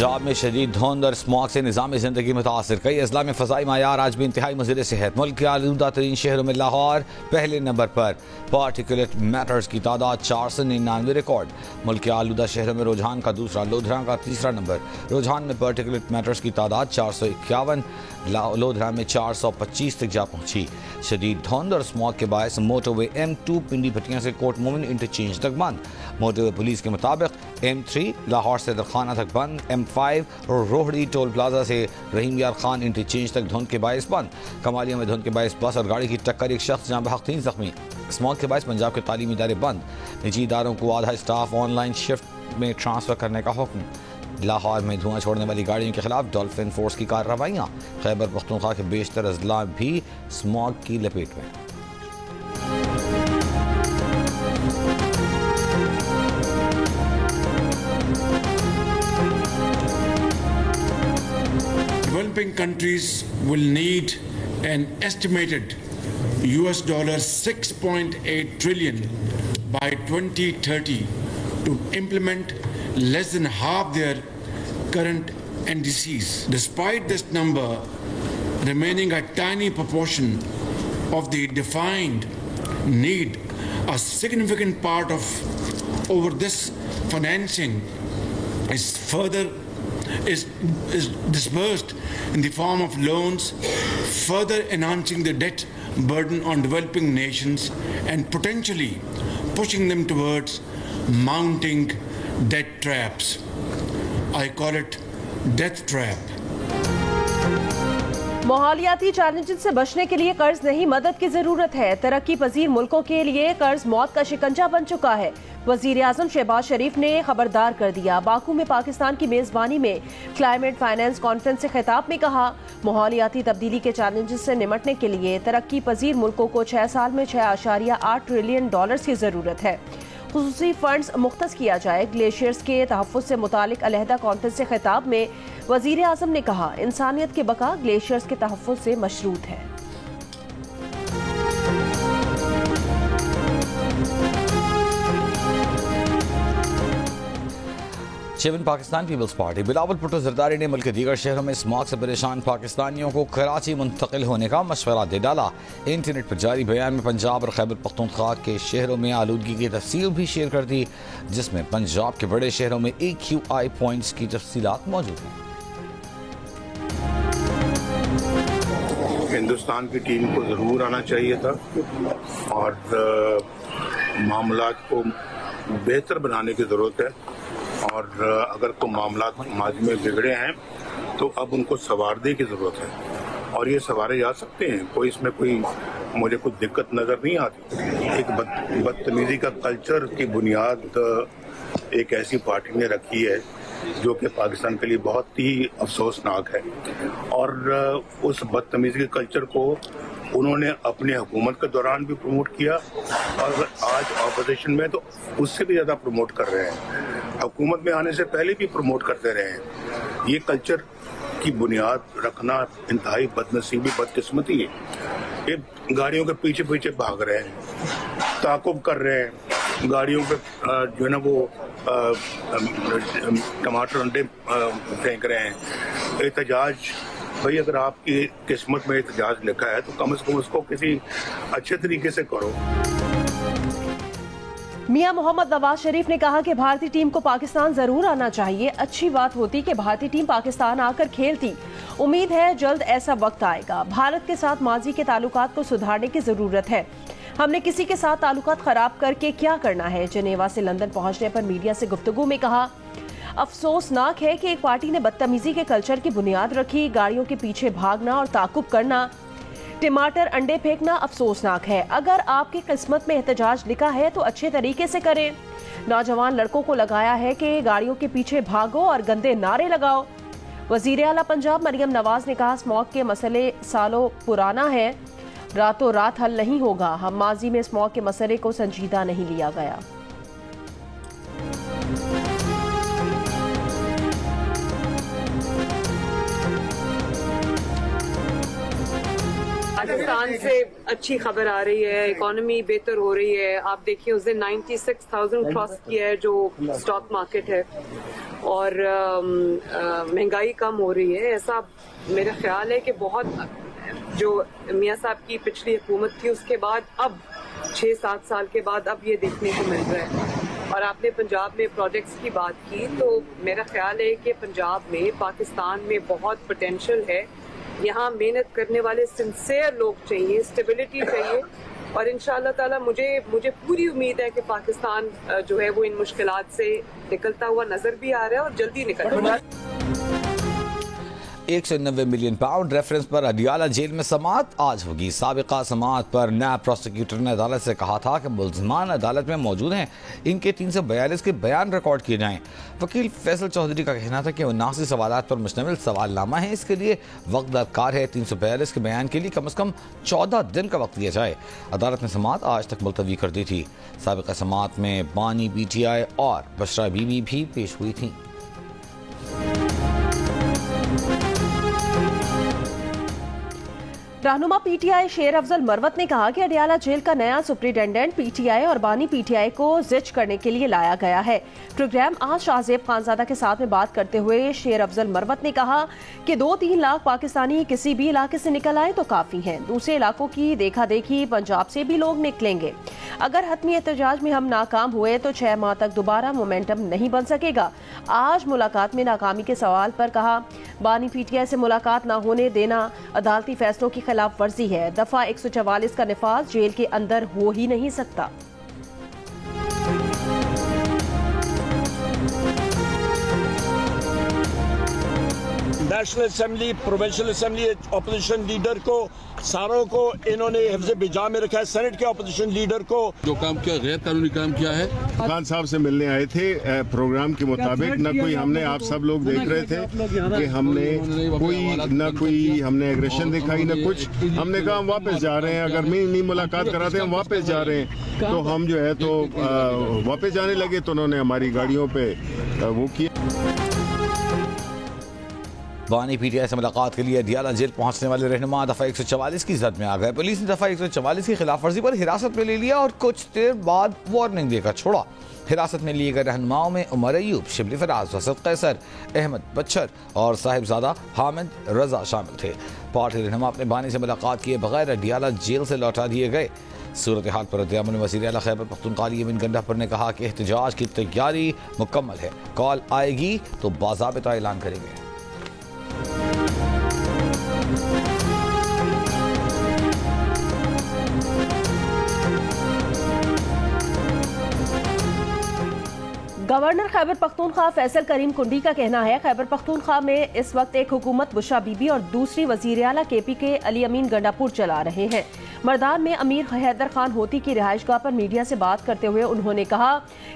पंजाब में शदीद धुंध और स्मॉग से निज़ाम ज़िंदगी मुतासर। कई अजला में फ़ज़ाई मायार आज भी इंतहाई मुज़र सेहत। मुल्क के आलूदा तरीन शहरों में लाहौर पहले नंबर पर। पार्टिकुलेट मैटर्स की तादाद 499 रिकॉर्ड। मुल्क के आलूदा शहरों में रुझान का दूसरा, लोधरा का तीसरा नंबर। रुझान में पार्टिकुलेट मैटर्स की तादाद 451, लोधरा में 425 तक जा पहुंची। शदीद धुंध और स्मॉग के बायस मोटरवे M2 पिंडी भटिया से कोट मोमिन इंटरचेंज तक बंद। मोटरवे पुलिस के मुताबिक M3 लाहौर से दरखाना तक बंद। M5 और रोहड़ी टोल प्लाजा से रहीम यार खान इंटरचेंज तक धुंध के बायस बंद। कमालिया में धुंध के बायस बस और गाड़ी की टक्कर, एक शख्स जहां बहक 3 जख्मी। स्मॉग के बायस पंजाब के तालीमी इदारे बंद। निजी इदारों को आधा स्टाफ ऑनलाइन शिफ्ट में ट्रांसफर करने का हुक्म। लाहौर में धुआं छोड़ने वाली गाड़ियों के खिलाफ डॉल्फिन फोर्स की कार्रवाइयाँ। खैबर पख्तूनख्वा के बेशतर अजला भी स्मॉग की लपेट में। Developing countries will need an estimated $6.8 trillion by 2030 to implement less than half their current NDCs. Despite this number remaining a tiny proportion of the defined need, a significant part of over this financing is disbursed in the form of loans, further enhancing the debt burden on developing nations and potentially pushing them towards mounting debt traps. I call it death trap. माहौलियाती challenges से बचने के लिए कर्ज नहीं, मदद की जरूरत है। तरक्की पजीर मुल्कों के लिए कर्ज मौत का शिकंजा बन चुका है। वजीर आजम शहबाज शरीफ ने खबरदार कर दिया। बाकू में पाकिस्तान की मेजबानी में क्लाइमेट फाइनेंस कॉन्फ्रेंस से खिताब में कहा, माहौलियाती तब्दीली के चैलेंजेस से निपटने के लिए तरक्की पजीर मुल्कों को 6 साल में $6.8 ट्रिलियन की जरूरत है। खुसूसी फंड्स मुख्तस किया जाए। ग्लेशियर्स के तहफ़्फ़ुज़ से मुतालिक अलहदा कॉन्फ्रेंस से खिताब में वजीर आजम ने कहा, इंसानियत के बका ग्लेशियर्स के तहफ़्फ़ुज़ से मशरूत है। Chairman Pakistan Peoples Party Bilawal Bhutto Zardari ने मुल्क के दीगर शहरों में स्मॉग से परेशान पाकिस्तानियों को कराची मुंतकिल होने का मशवरा दे डाला। इंटरनेट पर जारी बयान में पंजाब और खैबर पख्तूनख्वा के शहरों में आलूदगी की तफसील भी शेयर कर दी, जिसमें पंजाब के बड़े शहरों में AQI पॉइंट्स की तफसीलात मौजूद हैं। हिंदुस्तान की टीम को ज़रूर आना चाहिए था और मामलात को बेहतर बनाने की ज़रूरत है। और अगर कोई मामला माजी में बिगड़े हैं तो अब उनको संवारने की ज़रूरत है और ये संवारे जा सकते हैं। कोई इसमें मुझे कुछ दिक्कत नज़र नहीं आती। एक बदतमीजी का कल्चर की बुनियाद एक ऐसी पार्टी ने रखी है जो कि पाकिस्तान के लिए बहुत ही अफसोसनाक है और उस बदतमीजी के कल्चर को उन्होंने अपनी हुकूमत के दौरान भी प्रमोट किया और आज ऑपोजिशन में तो उससे भी ज़्यादा प्रमोट कर रहे हैं। हुकूमत में आने से पहले भी प्रमोट करते रहे हैं। ये कल्चर की बुनियाद रखना इंतहाई बदनसीबी, बदकिस्मती है। ये गाड़ियों के पीछे पीछे भाग रहे हैं, ताकुब कर रहे हैं, गाड़ियों पे जो है ना वो टमाटर अंडे फेंक रहे हैं। एहतजाज, भाई अगर आपकी किस्मत में एहतजाज लिखा है तो कम से कम उसको किसी अच्छे तरीके से करो। मियां मोहम्मद नवाज शरीफ ने कहा कि भारतीय टीम को पाकिस्तान जरूर आना चाहिए। अच्छी बात होती कि भारतीय टीम पाकिस्तान आकर खेलती। उम्मीद है जल्द ऐसा वक्त आएगा। भारत के साथ माजी के ताल्लुकात को सुधारने की जरूरत है। हमने किसी के साथ ताल्लुकात खराब करके क्या करना है। जेनेवा से लंदन पहुंचने पर मीडिया से गुफ्तगू में कहा, अफसोसनाक है कि एक पार्टी ने बदतमीजी के कल्चर की बुनियाद रखी। गाड़ियों के पीछे भागना और ताकुब करना, टमाटर अंडे फेंकना अफसोसनाक है। अगर आपकी किस्मत में एहतजाज लिखा है तो अच्छे तरीके से करें। नौजवान लड़कों को लगाया है कि गाड़ियों के पीछे भागो और गंदे नारे लगाओ। वजीर आला पंजाब मरियम नवाज ने कहा, स्मॉग के मसले सालों पुराना है, रातों रात हल नहीं होगा। हम माजी में स्मॉग के मसले को संजीदा नहीं लिया गया। पाकिस्तान से अच्छी खबर आ रही है, इकोनॉमी बेहतर हो रही है। आप देखिए उस दिन 96,000 क्रॉस किया है जो स्टॉक मार्केट है, और महंगाई कम हो रही है। ऐसा मेरा ख्याल है कि बहुत जो मियां साहब की पिछली हुकूमत थी उसके बाद अब 6-7 साल के बाद अब ये देखने को मिल रहा है। और आपने पंजाब में प्रोजेक्ट्स की बात की, तो मेरा ख्याल है कि पंजाब में, पाकिस्तान में बहुत पोटेंशियल है। यहाँ मेहनत करने वाले सिंसियर लोग चाहिए, स्टेबिलिटी चाहिए, और इंशाअल्लाह ताला मुझे पूरी उम्मीद है कि पाकिस्तान जो है वो इन मुश्किलात से निकलता हुआ नजर भी आ रहा है और जल्दी निकल रहा है। 190 मिलियन पाउंड रेफरेंस पर अडियाला जेल में समाअत आज होगी। साबिका समाअत पर नैब प्रोसिक्यूटर ने अदालत से कहा था कि मुल्ज़िमान अदालत में मौजूद हैं, इनके 342 के बयान रिकॉर्ड किए जाएं। वकील फैसल चौधरी का कहना था कि 79 सवालात पर मुश्तमिल सवालनामा है, इसके लिए वक्त दरकार है। 342 के बयान के लिए कम से कम 14 दिन का वक्त दिया जाए। अदालत ने समाअत आज तक मुलतवी कर दी थी। साबिका समाअत में बानी PTI और बशरा बीबी भी पेश हुई थी। रहनुमा PTI शेर अफजल मरवत ने कहा कि अडियाला जेल का नया सुप्रिंटेंडेंट PTI और बानी PTI को जिच करने के लिए लाया गया है। प्रोग्राम आज शाहजेब खानजादा के साथ में बात करते हुए शेर अफजल मरवत ने कहा कि 2-3 लाख पाकिस्तानी किसी भी इलाके से निकल आए तो काफी हैं। दूसरे इलाकों की देखा देखी पंजाब से भी लोग निकलेंगे। अगर हतमी एहतजाज में हम नाकाम हुए तो 6 माह तक दोबारा मोमेंटम नहीं बन सकेगा। आज मुलाकात में नाकामी के सवाल पर कहा, बानी PTI से मुलाकात न होने देना अदालती फैसलों की खिलाफ वर्जी है। दफा 144 का निफाज जेल के अंदर हो ही नहीं सकता। National assembly, provincial assembly, opposition leader को सारों को इन्होंने हिफ्ज़ बिजा में रखा है। सेनेट के अपोजिशन लीडर को जो काम किया, गैर कानूनी काम किया है। खान साहब से मिलने आए थे प्रोग्राम के मुताबिक। न कोई हमने, आप सब लोग देख रहे थे कि हमने कोई हमने एग्रेशन दिखाई, न कुछ। हमने कहा हम वापस जा रहे हैं, अगर नहीं मुलाकात कराते हम वापस जा रहे हैं। तो हम जो है तो वापस जाने लगे, तो उन्होंने हमारी गाड़ियों पे वो किया। बानी PTI से मुलाकात के लिए अडियाला जेल पहुंचने वाले रहनुमा दफा 144 की जद में आ गए। पुलिस ने दफा 144 की खिलाफ वर्जी पर हिरासत में ले लिया और कुछ देर बाद वार्निंग देकर छोड़ा। हिरासत में लिए गए रहनुमाओं में उमर अयूब, शिबली फराज, वसत कैसर, अहमद बच्चर और साहिबजादा हामिद रजा शामिल थे। पार्टी रहनुमा अपने बानी से मुलाकात किए बगैर अडियाला जेल से लौटा दिए गए। सूरत हाल पर रद्द-ए-अमल वज़ीर आला खैबर पख्तूनख्वा यमीन गंडापुर ने कहा कि एहतजाज की तैयारी मुकम्मल है, कॉल आएगी तो बाज़ाबिता ऐलान करेंगे। गवर्नर खैबर पख्तूनख्वा फैसल करीम कुंडी का कहना है, खैबर पख्तूनख्वा में इस वक्त एक हुकूमत बुशरा बीबी और दूसरी वजीर आला KP के अली अमीन गंडापुर चला रहे हैं। मर्दान में अमीर हैदर खान होती की रिहाइशगाह पर मीडिया से बात करते हुए उन्होंने कहा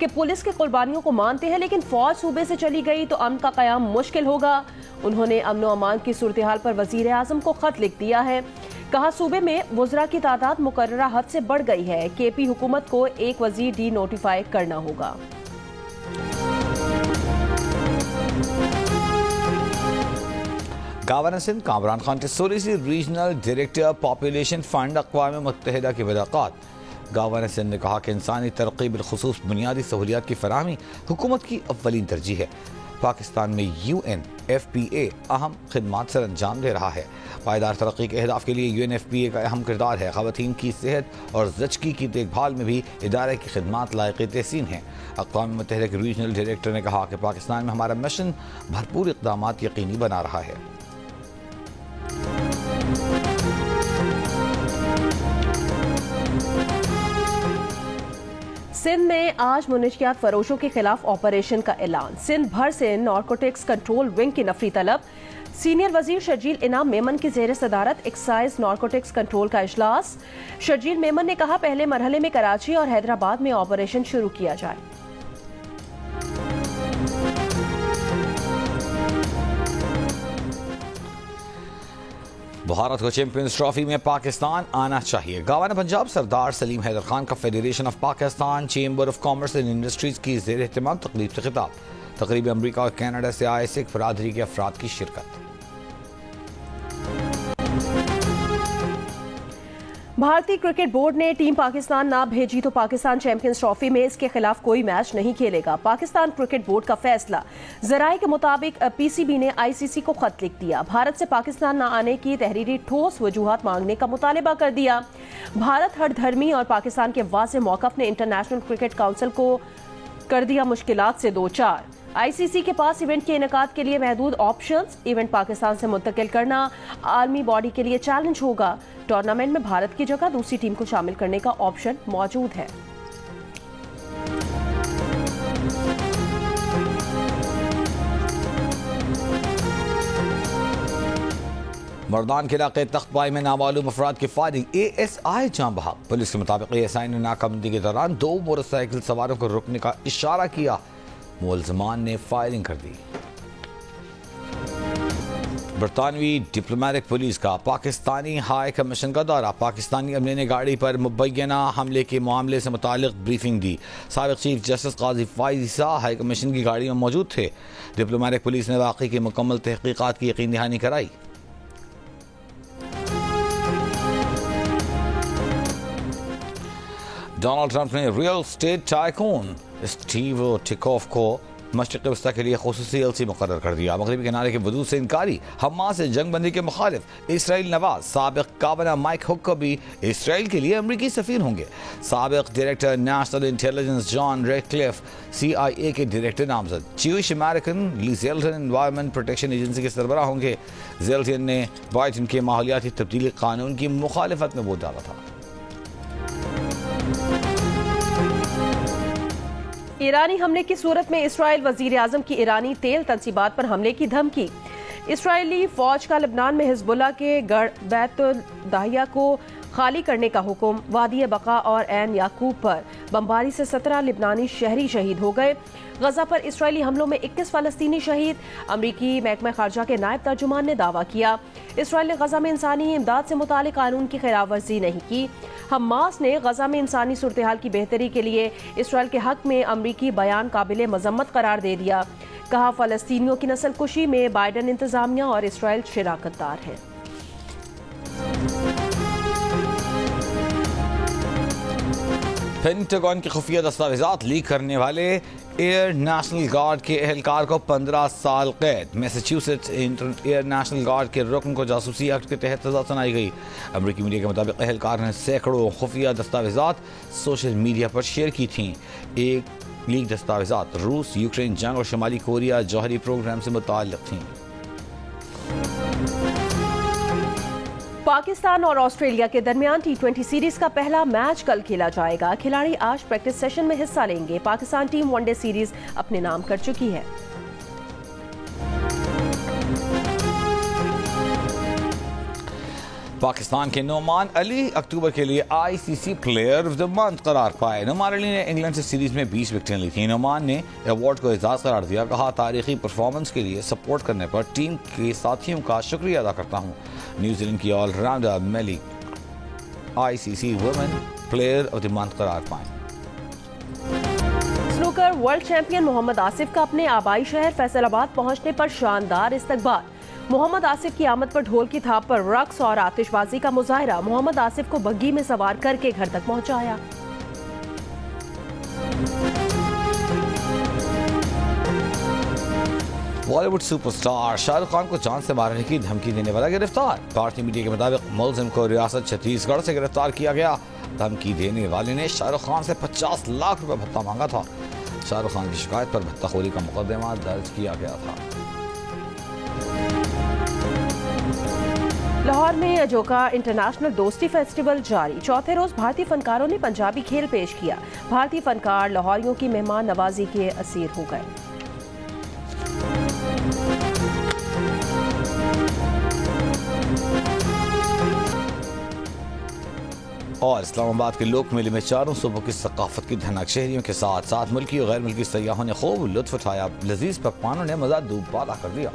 कि पुलिस के कुर्बानियों को मानते हैं, लेकिन फौज सूबे से चली गई तो अमन का कयाम मुश्किल होगा। उन्होंने अमन व अमान की सूरत हाल पर वजीर आजम को खत लिख दिया है। कहा सूबे में वज़रा की तादाद मुकर्ररा हद से बढ़ गई है। KP हुकूमत को एक वजीर डी नोटिफाई करना होगा। Governor Sindh Kamran Khan Tessori regional director population fund अक़वाम मुत्तहिदा की मुलाकात। गवर्नर सिंध ने कहा कि इंसानी तरक्की बिलखुसूस बुनियादी सहूलियात की फराहमी हुकूमत की अव्वलीन तरजीह है। पाकिस्तान में UNFPA अहम खिदमात सर अंजाम दे रहा है। पायदार तरक्की के अहदाफ के लिए UNFPA का अहम किरदार है। ख़वातीन की सेहत और ज़चगी की देखभाल में भी इदारे की खिदमात लायक़ तहसीन हैं। अक़वाम मुत्तहिदा के रीजनल डायरेक्टर ने कहा कि पाकिस्तान में हमारा मिशन भरपूर इक़दामात यकीनी बना रहा है। सिंध में आज मुनशियात फरोशों के खिलाफ ऑपरेशन का ऐलान। सिंध भर से नारकोटिक्स कंट्रोल विंग की नफरी तलब। सीनियर वजीर शर्जील इनाम मेमन की ज़ेर सदारत एक्साइज नारकोटिक्स कंट्रोल का इजलास। शर्जील मेमन ने कहा पहले मरहले में कराची और हैदराबाद में ऑपरेशन शुरू किया जाए। भारत को चैंपियंस ट्रॉफी में पाकिस्तान आना चाहिए। गवर्नर पंजाब सरदार सलीम हैदर खान का federation of Pakistan chamber of commerce and industries की ज़ेर एहतमाम तकरीब से खिताब। तकरीब में अमरीका और कनाडा से आए सिख बरादरी के अफराद की शिरकत। भारतीय क्रिकेट बोर्ड ने टीम पाकिस्तान ना भेजी तो पाकिस्तान चैंपियंस ट्रॉफी में इसके खिलाफ कोई मैच नहीं खेलेगा। पाकिस्तान क्रिकेट बोर्ड का फैसला। जराये के मुताबिक पीसीबी ने आईसीसी को खत लिख दिया। भारत से पाकिस्तान न आने की तहरीरी ठोस वजूहात मांगने का मुतालबा कर दिया। भारत हर धर्मी और पाकिस्तान के वाज़ेह मौक़िफ़ ने इंटरनेशनल क्रिकेट काउंसिल को कर दिया मुश्किलात से दो चार। आईसीसी के पास इवेंट के इनेकाद के लिए महदूद ऑप्शंस। इवेंट पाकिस्तान से मुंतकिल करना आर्मी बॉडी के लिए चैलेंज होगा। टूर्नामेंट में भारत की जगह दूसरी टीम को शामिल करने का ऑप्शन मौजूद है। मर्दान के इलाके तख्तबाई में नामालूम अफराद की फायरिंग, ASI जान बहक। पुलिस के मुताबिक ASI ने नाकाबंदी के दौरान 2 मोटरसाइकिल सवारों को रोकने का इशारा किया। मुलजमान ने फायरिंग कर दी। बरतानवी डिप्लोमेटिक पुलिस का पाकिस्तानी हाई कमीशन का दौरा। पाकिस्तानी अमले ने गाड़ी पर मुबैना हमले के मामले से मुतालिक ब्रीफिंग दी। साबिक चीफ जस्टिस काजी फाइजा हाई कमीशन की गाड़ी में मौजूद थे। डिप्लोमेटिक पुलिस ने वाक़ई की मुकम्मल तहकीकात की यकीन दहानी कराई। डोनाल्ड ट्रंप ने रियल स्टेट टाइकून स्टीव टिकोफ को मशरिक़ वस्ता के लिए खुसूसी एलसी मुकर्रर कर दिया। मगरबी किनारे के वजूद से इनकारी। हमास से जंग बंदी के मुखालिफ इसराइल नवाज साबिक काबीना माइक हुक्कबी इसराइल के लिए अमरीकी सफ़ीर होंगे। साबिक director National Intelligence John Ratcliffe CIA के डायरेक्टर नामजद। Jewish American Lee Zeldin Environment Protection Agency के सरबराह होंगे। ज़ेल्टन ने बाइडेन के माहौलियाती तब्दीली कानून की मुखालिफत में वोट डाला था। ईरानी हमले की सूरत में इसराइल वजीर आजम की ईरानी तेल तंसीबात पर हमले की धमकी। इसराइली फौज का लबनान में हिजबुल्लाह के गढ़ बैतुल दाहिया को खाली करने का हुक्म। वादी बका और एन याकूब पर बमबारी से 17 लिबनानी शहरी शहीद हो गए। गजा पर इसराइली हमलों में 21 फलस्तीनी शहीद। अमरीकी महकमा खारजा के नायब तर्जुमान ने दावा किया इसराइल ने गजा में इंसानी इमदाद से मुतालिक कानून की खिलाफ वर्जी नहीं की। हमास ने गजा में इंसानी सूरत हाल की बेहतरी के लिए इसराइल के हक में अमरीकी बयान काबिल मजम्मत करार दे दिया। कहा फलस्तीनियों की नस्ल कुशी में बाइडेन इंतजामिया और इसराइल शराकतदार है। पेंटागन के खुफिया दस्तावेजात लीक करने वाले एयर नेशनल गार्ड के एहलकार को 15 साल कैद। मैसाचुसेट्स एयर नेशनल गार्ड के रुकन को जासूसी एक्ट के तहत सजा सुनाई गई। अमरीकी मीडिया के मुताबिक एहलकार ने सैकड़ों खुफिया दस्तावेजात सोशल मीडिया पर शेयर की थीं। एक लीक दस्तावेजात रूस यूक्रेन जंग और शुमाली कोरिया जौहरी प्रोग्राम से मुताल्लिक थीं। पाकिस्तान और ऑस्ट्रेलिया के दरमियान T20 सीरीज का पहला मैच कल खेला जाएगा। खिलाड़ी आज प्रैक्टिस सेशन में हिस्सा लेंगे। पाकिस्तान टीम वनडे सीरीज अपने नाम कर चुकी है। पाकिस्तान के नोमान अली अक्टूबर के लिए ICC player of the month करार पाए। नोमान अली ने इंग्लैंड से सीरीज में 20 विकेटें ली थी। नोमान ने अवार्ड को एजाज करार दिया। कहा तारीखी परफॉर्मेंस के लिए सपोर्ट करने पर टीम के साथियों का शुक्रिया अदा करता हूँ। न्यूजीलैंड की all-rounder Melie ICC women player of the month करार पाए। Snooker world champion Mohammad Asif का अपने आबाई शहर फैसलाबाद पहुंचने पर शानदार इस्तकबाल। मोहम्मद आसिफ की आमद पर ढोल की थाप पर रक्स और आतिशबाजी का मुजाहरा। मोहम्मद आसिफ को बग्गी में सवार करके घर तक पहुंचाया। बॉलीवुड सुपरस्टार शाहरुख खान को जान से मारने की धमकी देने वाला गिरफ्तार। भारतीय मीडिया के मुताबिक मुलजिम को रियासत छत्तीसगढ़ से गिरफ्तार किया गया। धमकी देने वाले ने शाहरुख खान से 50 लाख रुपए भत्ता मांगा था। शाहरुख खान की शिकायत पर भत्ताखोरी का मुकदमा दर्ज किया गया था। लाहौर में अजोका इंटरनेशनल दोस्ती फेस्टिवल जारी। चौथे रोज भारतीय फनकारों ने पंजाबी खेल पेश किया। भारतीय फनकार लाहौरियों की मेहमान नवाजी के असीर हो गए। और इस्लामाबाद के लोक मेले में चारों सूबों की सकाफत की धनक शहरियों के साथ साथ मुल्की और गैर मुल्की सयाहों ने खूब लुत्फ उठाया। लजीज पकवानों ने मजा दूबाला कर दिया।